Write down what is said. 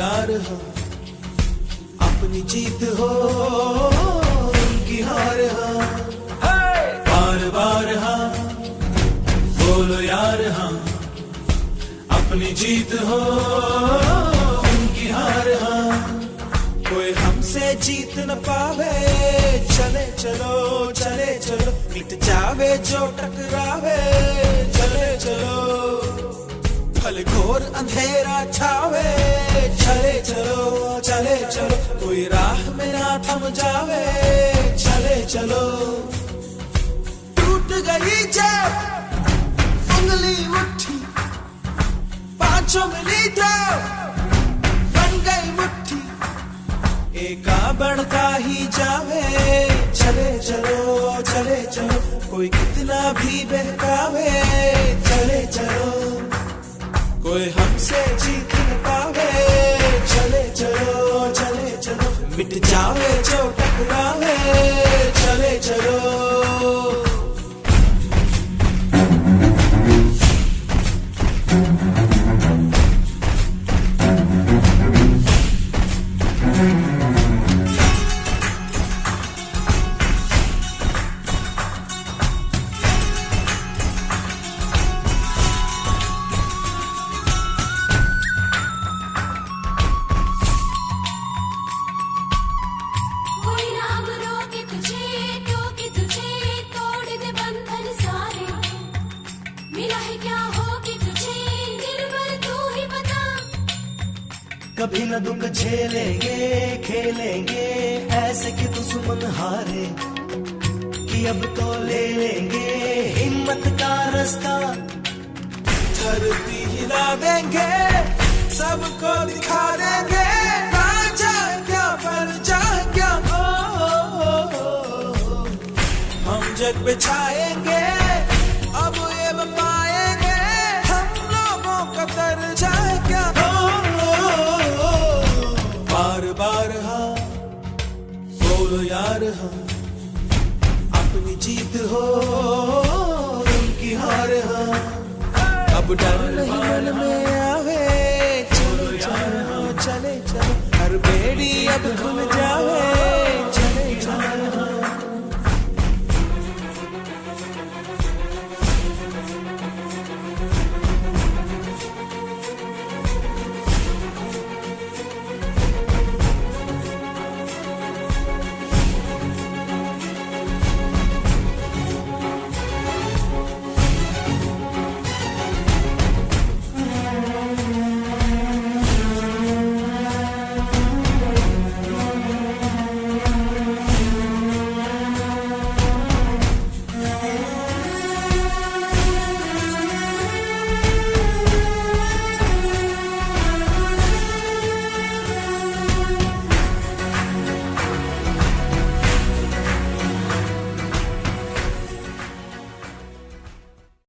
यार हाँ, अपनी जीत हो उनकी हार हाँ, बार बार हाँ बोलो यार हाँ, अपनी जीत हो उनकी हार हाँ, कोई हमसे जीत न पावे, चले चलो चले चलो, मिट जावे जो टकरावे, चले चलो भले घोर अंधेरा छावे, चले चलो चले चलो, कोई राह में ना थम जावे, चले चलो। टूट गई जब उंगली मुट्ठी, पांचों मिली तो बन गई मुट्ठी, एका बढ़ता ही जावे, चले चलो चले चलो, कोई कितना भी बहकावे, चले चलो कोई हमसे जीत न पावे, चले चलो चले चलो, मिट जावे जो टकरावे, चले चलो। कभी न दुख झेलेंगे खेलेंगे ऐसे कि दुश्मन हारे, कि अब तो ले लेंगे हिम्मत का रास्ता, धरती हिला देंगे सबको दिखा देंगे, ना जाए क्या पर जाए क्या, हम जग पे छाएंगे अब ये पाएंगे, हम लोगों का दर्जा है क्या, बार बार हाँ बोलो यार हाँ, अपनी जीत हो उनकी हार हाँ, अब डर नहीं मन में